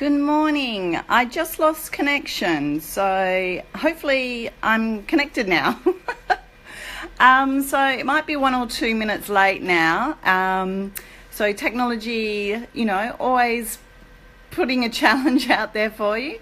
Good morning. I just lost connection, so hopefully I'm connected now. So it might be 1 or 2 minutes late now. So technology, always putting a challenge out there for you.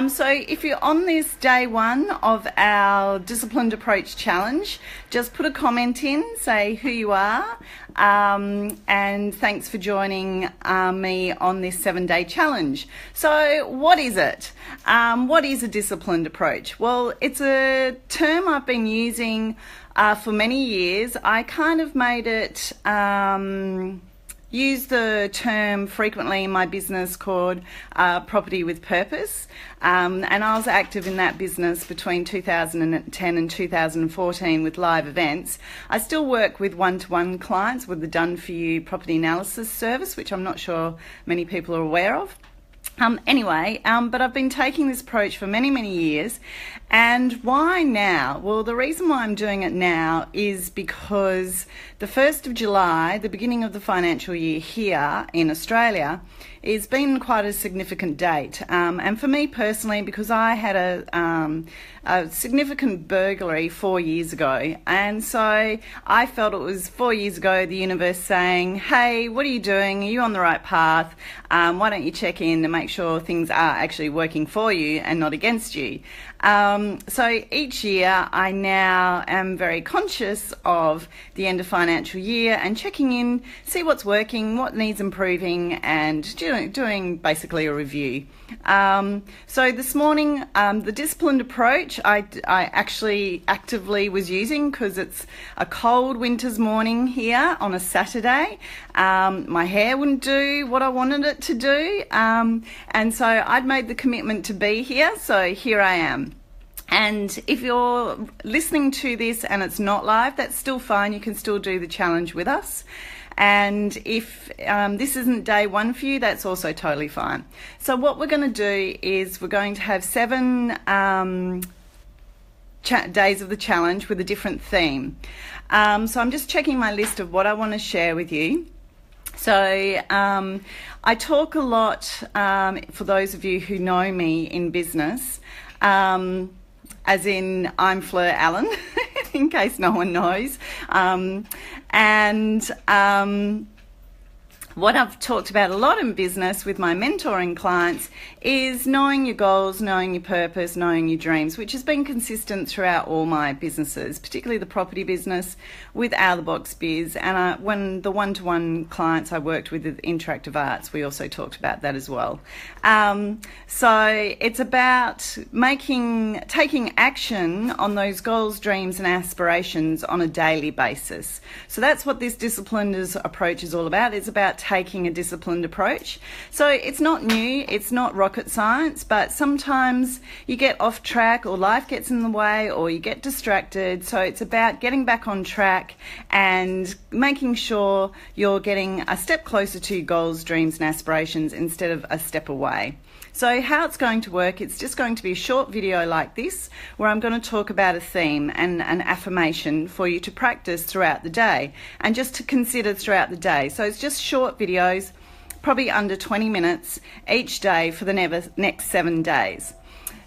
So if you're on this day one of our Disciplined Approach Challenge, just put a comment in, say who you are, and thanks for joining me on this 7-day challenge. So what is it? What is a disciplined approach? Well, it's a term I've been using for many years. I kind of made it use the term frequently in my business called Property with Purpose, and I was active in that business between 2010 and 2014 with live events. I still work with one-to-one clients with the Done For You property analysis service, which I'm not sure many people are aware of. But I've been taking this approach for many, many years. And why now? Well, the reason why I'm doing it now is because the 1st of July, the beginning of the financial year here in Australia, has been quite a significant date. And for me personally, because I had a significant burglary 4 years ago. And so I felt it was 4 years ago, the universe saying, hey, what are you doing? Are you on the right path? Why don't you check in to make sure things are actually working for you and not against you? So each year I now am very conscious of the end of financial year and checking in, see what's working, what needs improving, and doing basically a review. So this morning, the disciplined approach I actually actively was using because it's a cold winter's morning here on a Saturday. My hair wouldn't do what I wanted it to do, and so I'd made the commitment to be here, so here I am. And if you're listening to this and it's not live, that's still fine. You can still do the challenge with us. And if this isn't day one for you, that's also totally fine. So what we're going to do is we're going to have 7 days of the challenge with a different theme. So I'm just checking my list of what I want to share with you. So I talk a lot, for those of you who know me in business, as in I'm Fleur Allen, in case no one knows. What I've talked about a lot in business with my mentoring clients is knowing your goals, knowing your purpose, knowing your dreams, which has been consistent throughout all my businesses, particularly the property business with Out of the Box Biz. And when the one-to-one clients I worked with Interactive Arts, we also talked about that as well. So it's about taking action on those goals, dreams and aspirations on a daily basis. So that's what this disciplined approach is all about. It's about taking a disciplined approach. So it's not new, it's not rocket science, but sometimes you get off track or life gets in the way or you get distracted. So it's about getting back on track and making sure you're getting a step closer to your goals, dreams and aspirations instead of a step away. So how it's going to work, it's just going to be a short video like this where I'm going to talk about a theme and an affirmation for you to practice throughout the day and just to consider throughout the day. So it's just short videos, probably under 20 minutes each day for the next 7 days.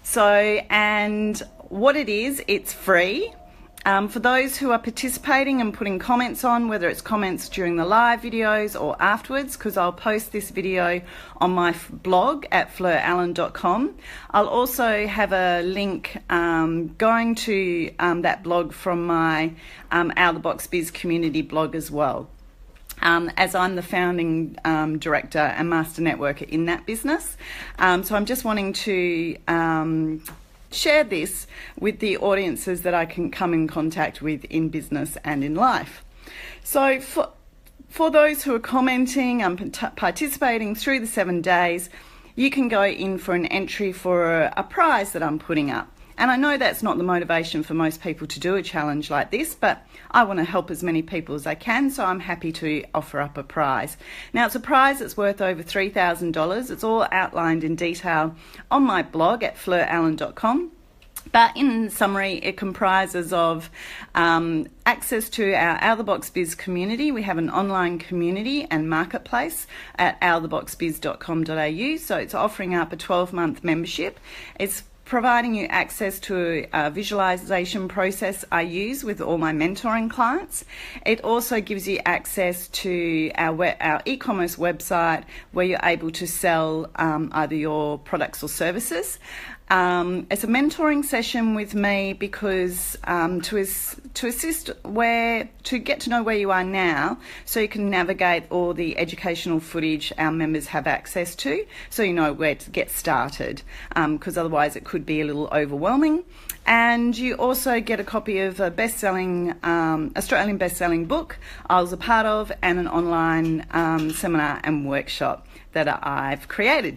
So, and what it is, it's free. For those who are participating and putting comments on, whether it's comments during the live videos or afterwards, because I'll post this video on my blog at fleurallen.com. I'll also have a link going to that blog from my Out of the Box Biz community blog as well. As I'm the founding director and master networker in that business. So I'm just wanting to share this with the audiences that I can come in contact with in business and in life. So for those who are commenting and participating through the 7 days, you can go in for an entry for a prize that I'm putting up. And I know that's not the motivation for most people to do a challenge like this, but I want to help as many people as I can, so I'm happy to offer up a prize. Now, it's a prize that's worth over $3,000. It's all outlined in detail on my blog at fleurallen.com. But in summary, it comprises of access to our Out of the Box Biz community. We have an online community and marketplace at outoftheboxbiz.com.au. So it's offering up a 12-month membership. It's providing you access to a visualization process I use with all my mentoring clients. It also gives you access to our e-commerce website where you're able to sell either your products or services. It's a mentoring session with me because to assist to get to know where you are now, so you can navigate all the educational footage our members have access to, so you know where to get started, because otherwise it could be a little overwhelming. And you also get a copy of a best-selling Australian best-selling book I was a part of, and an online seminar and workshop that I've created.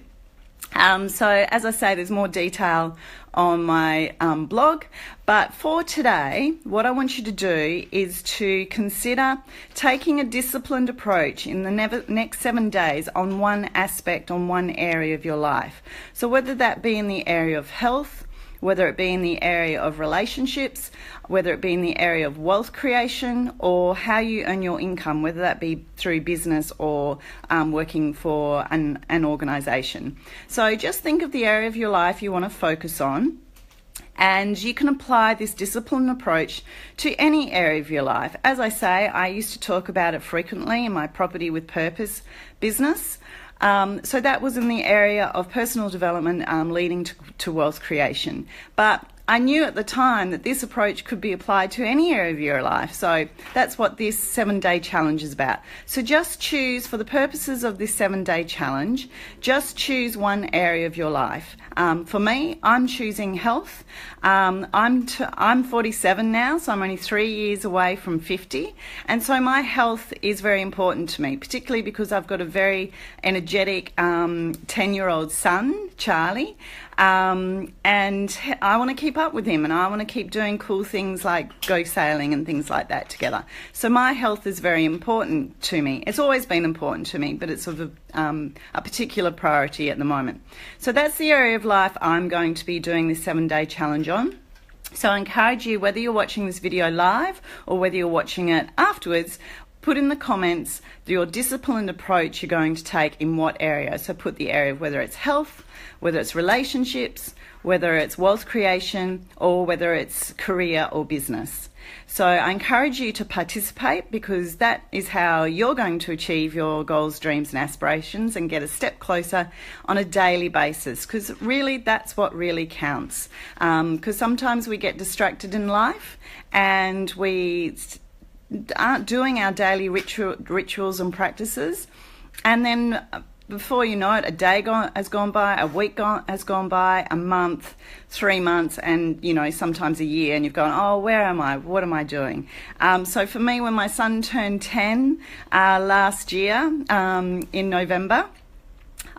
So as I say, there's more detail on my blog, but for today, what I want you to do is to consider taking a disciplined approach in the next 7 days on one aspect, on one area of your life. So whether that be in the area of health, whether it be in the area of relationships, whether it be in the area of wealth creation, or how you earn your income, whether that be through business or working for an organisation. So just think of the area of your life you want to focus on, and you can apply this disciplined approach to any area of your life. As I say, I used to talk about it frequently in my Property with Purpose business. So that was in the area of personal development leading to wealth creation. But I knew at the time that this approach could be applied to any area of your life. So that's what this 7-day challenge is about. So just choose, for the purposes of this 7-day challenge, just choose one area of your life. For me, I'm choosing health. I'm 47 now, so I'm only 3 years away from 50. And so my health is very important to me, particularly because I've got a very energetic 10-year-old son, Charlie. And I want to keep up with him, and I want to keep doing cool things like go sailing and things like that together. So my health is very important to me. It's always been important to me, but it's sort of a particular priority at the moment. So that's the area of life I'm going to be doing this 7-day challenge on. So I encourage you, whether you're watching this video live or whether you're watching it afterwards, put in the comments your disciplined approach you're going to take in what area. So put the area of whether it's health, whether it's relationships, whether it's wealth creation, or whether it's career or business. So I encourage you to participate, because that is how you're going to achieve your goals, dreams and aspirations and get a step closer on a daily basis, because really that's what really counts. Because sometimes we get distracted in life and we aren't doing our daily rituals and practices, and then before you know it, a day has gone by, a week has gone by, a month, 3 months, and sometimes a year, and you've gone, oh, where am I? What am I doing? So for me, when my son turned 10 last year in November,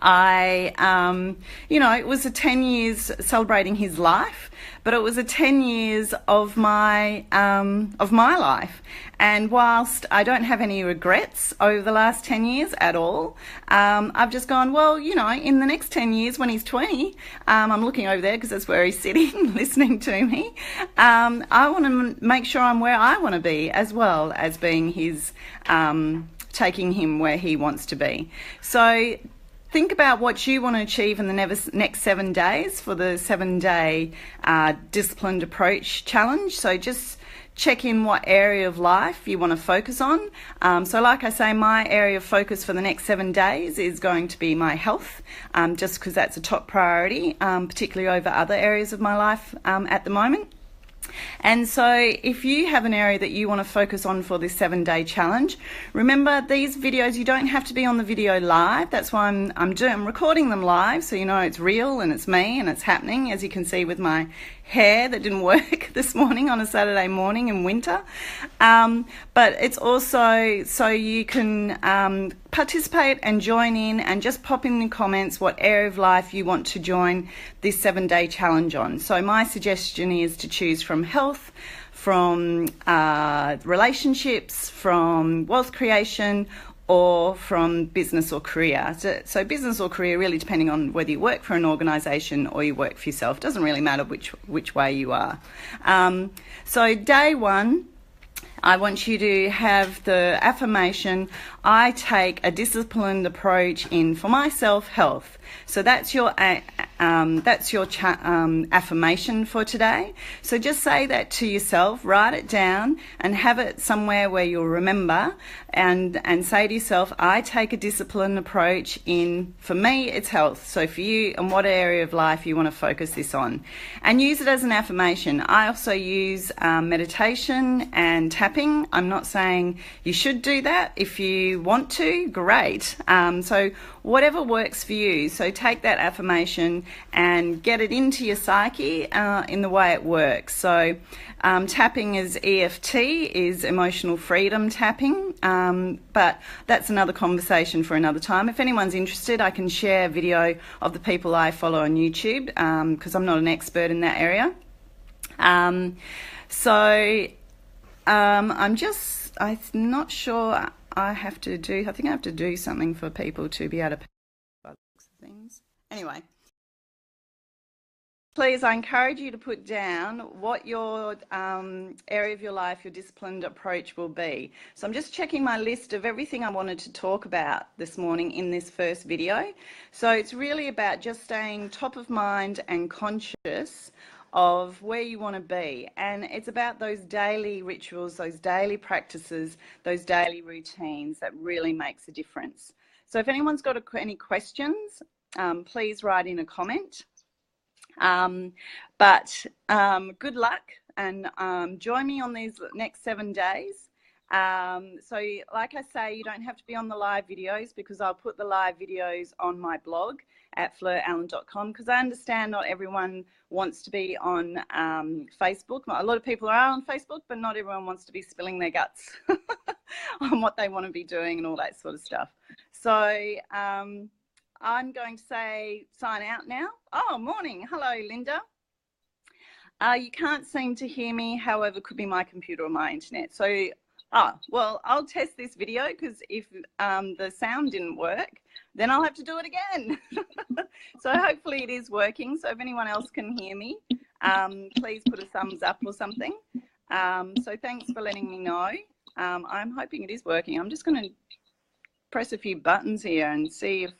it was a 10 years celebrating his life, but it was a 10 years of my life. And whilst I don't have any regrets over the last 10 years at all, I've just gone, well, in the next 10 years when he's 20, I'm looking over there because that's where he's sitting, listening to me. I want to make sure I'm where I want to be, as well as being his, taking him where he wants to be. So think about what you want to achieve in the next 7 days for the 7-day disciplined approach challenge. So just check in what area of life you want to focus on. So like I say, my area of focus for the next 7 days is going to be my health, just because that's a top priority, particularly over other areas of my life at the moment. And so if you have an area that you want to focus on for this 7-day challenge, remember these videos, you don't have to be on the video live. That's why I'm recording them live, so it's real and it's me and it's happening, as you can see with my hair that didn't work this morning on a Saturday morning in winter. But it's also so you can participate and join in, and just pop in the comments what area of life you want to join this 7-day challenge on. So my suggestion is to choose from health, from relationships, from wealth creation, or from business or career. So business or career, really depending on whether you work for an organisation or you work for yourself. Doesn't really matter which way you are. So day one, I want you to have the affirmation, I take a disciplined approach in, for my self-health. So that's your affirmation for today. So just say that to yourself, write it down and have it somewhere where you'll remember, and say to yourself, I take a disciplined approach in, for me, it's health. So for you, and what area of life you want to focus this on. And use it as an affirmation. I also use meditation and tapping. I'm not saying you should do that. If you want to, great. So whatever works for you. So take that affirmation and get it into your psyche in the way it works. So tapping is EFT, is emotional freedom tapping, but that's another conversation for another time. If anyone's interested, I can share a video of the people I follow on YouTube, because I'm not an expert in that area. I'm not sure I think I have to do something for people to be able to things. Anyway, please, I encourage you to put down what your area of your life, your disciplined approach will be. So I'm just checking my list of everything I wanted to talk about this morning in this first video. So it's really about just staying top of mind and conscious of where you want to be, and it's about those daily rituals, those daily practices, those daily routines that really makes a difference. So if anyone's got any questions, please write in a comment. Good luck, and join me on these next 7 days. So like I say, you don't have to be on the live videos, because I'll put the live videos on my blog at fleurallen.com, because I understand not everyone wants to be on Facebook. A lot of people are on Facebook, but not everyone wants to be spilling their guts on what they want to be doing and all that sort of stuff. So I'm going to say sign out now. Oh, morning. Hello, Linda. You can't seem to hear me, however, could be my computer or my internet. So, well, I'll test this video, because if the sound didn't work, then I'll have to do it again. So hopefully it is working. So if anyone else can hear me, please put a thumbs up or something. So thanks for letting me know. I'm hoping it is working. I'm just going to press a few buttons here and see if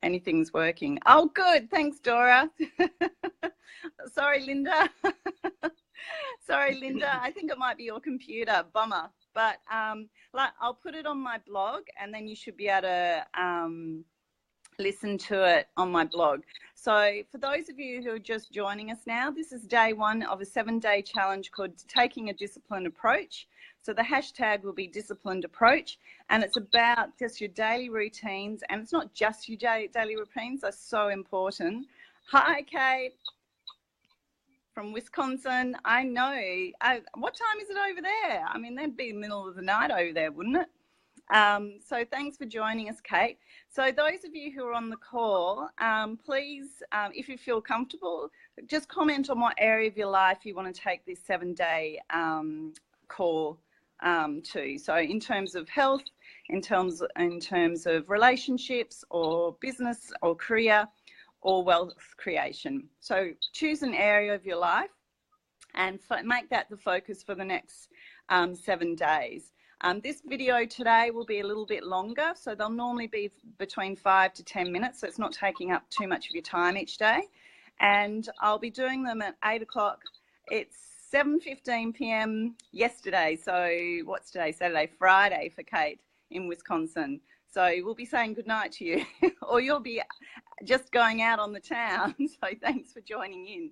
anything's working. Oh, good. Thanks, Dora. Sorry, Linda. Sorry, Linda. I think it might be your computer. Bummer. But I'll put it on my blog, and then you should be able to listen to it on my blog. So for those of you who are just joining us now, this is day one of a 7-day challenge called Taking a Disciplined Approach. So the hashtag will be disciplined approach, and it's about just your daily routines, and it's not just your daily routines, they're so important. Hi, Kate from Wisconsin. I know. What time is it over there? I mean, that'd be the middle of the night over there, wouldn't it? So thanks for joining us, Kate. So those of you who are on the call, please, if you feel comfortable, just comment on what area of your life you want to take this 7-day call to. So in terms of health, in terms of relationships or business or career or wealth creation. So choose an area of your life and make that the focus for the next 7 days. This video today will be a little bit longer, so they'll normally be between 5 to 10 minutes, so it's not taking up too much of your time each day. And I'll be doing them at 8 o'clock. It's 7:15 p.m. yesterday, so what's today? Saturday, Friday for Kate in Wisconsin. So we'll be saying goodnight to you, or you'll be just going out on the town. So thanks for joining in.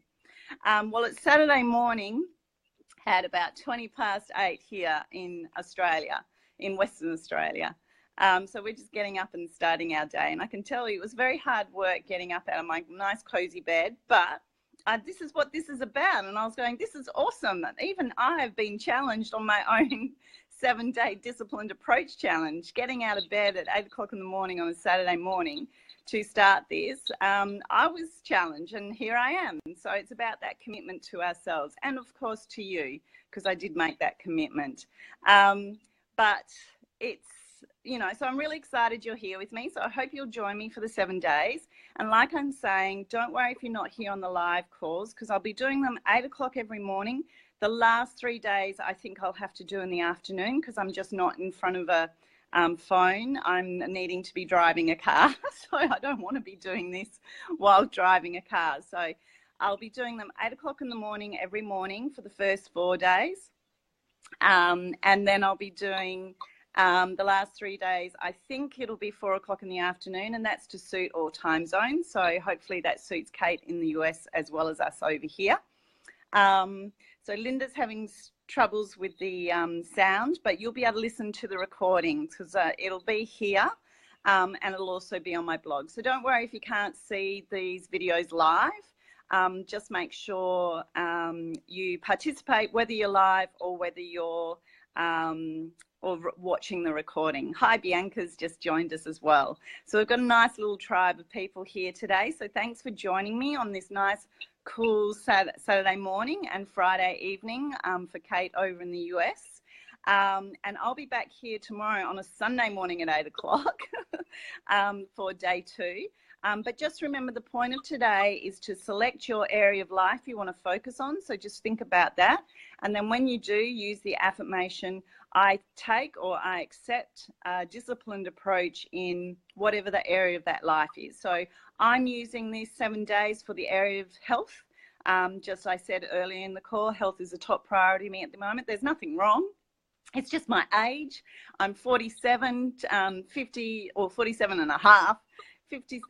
Well, it's Saturday morning at about 8:20 here in Australia, in Western Australia. So we're just getting up and starting our day. And I can tell you it was very hard work getting up out of my nice cozy bed, but this is what this is about. And I was going, this is awesome. Even I have been challenged on my own 7-day disciplined approach challenge, getting out of bed at 8 o'clock in the morning on a Saturday morning to start this. I was challenged, and here I am. So it's about that commitment to ourselves, and of course to you, because I did make that commitment. But it's you know, so I'm really excited you're here with me. So I hope you'll join me for the 7 days. And like I'm saying, don't worry if you're not here on the live calls, because I'll be doing them 8 o'clock every morning. The last 3 days, I think I'll have to do in the afternoon because I'm just not in front of a phone. I'm needing to be driving a car. So I don't want to be doing this while driving a car. So I'll be doing them 8 o'clock in the morning every morning for the first 4 days. And then I'll be doing the last 3 days, I think it'll be 4 o'clock in the afternoon, and that's to suit all time zones. So hopefully that suits Kate in the US as well as us over here. So Linda's having troubles with the sound, but you'll be able to listen to the recordings because it'll be here and it'll also be on my blog. So don't worry if you can't see these videos live. Just make sure you participate, whether you're live or whether you're watching the recording. Hi, Bianca's just joined us as well. So we've got a nice little tribe of people here today. So thanks for joining me on this nice, cool Saturday morning and Friday evening for Kate over in the US. And I'll be back here tomorrow on a Sunday morning at 8 o'clock for day 2. But just remember, the point of today is to select your area of life you want to focus on. So just think about that. And then when you do, use the affirmation, I take or I accept a disciplined approach in whatever the area of that life is. So I'm using these 7 days for the area of health. Just I said earlier in the call, health is a top priority to me at the moment. There's nothing wrong. It's just my age. I'm 47, 50 or 47 and a half. 50,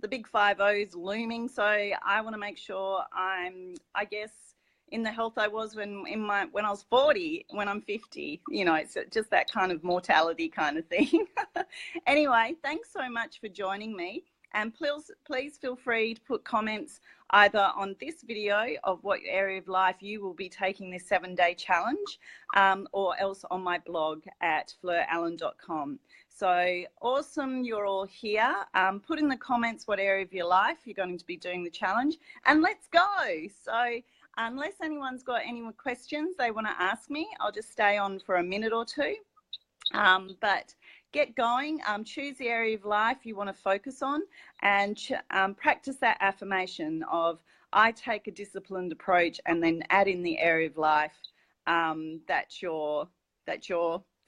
the big 50's looming, so I want to make sure I'm, I guess, in the health I was when I was 40, when I'm 50. You know, it's just that kind of mortality kind of thing. Anyway, thanks so much for joining me, and please feel free to put comments either on this video of what area of life you will be taking this 7-day challenge, or else on my blog at fleurallen.com. So awesome you're all here. Put in the comments what area of your life you're going to be doing the challenge, and let's go. So unless anyone's got any more questions they want to ask me, I'll just stay on for a minute or two. But get going, choose the area of life you want to focus on, and practice that affirmation of I take a disciplined approach, and then add in the area of life that you're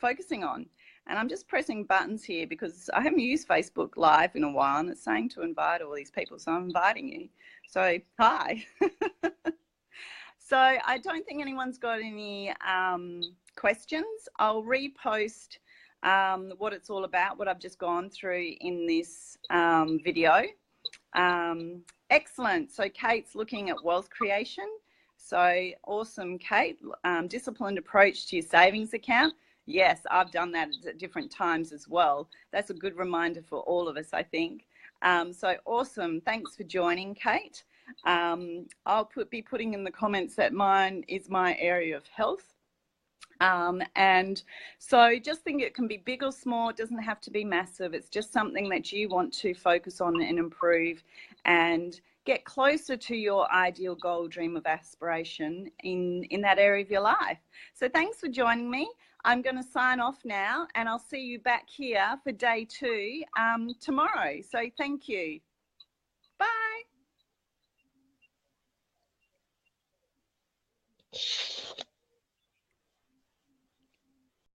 focusing on. And I'm just pressing buttons here because I haven't used Facebook Live in a while, and it's saying to invite all these people, so I'm inviting you. So hi. So I don't think anyone's got any questions. I'll repost what it's all about, what I've just gone through in this video. Excellent. So Kate's looking at wealth creation. So awesome, Kate. Disciplined approach to your savings account. Yes, I've done that at different times as well. That's a good reminder for all of us, I think. So awesome. Thanks for joining, Kate. I'll be putting in the comments that mine is my area of health. And so just think it can be big or small. It doesn't have to be massive. It's just something that you want to focus on and improve and get closer to your ideal goal, dream of aspiration in that area of your life. So thanks for joining me. I'm going to sign off now, and I'll see you back here for day 2 tomorrow. So thank you. Bye.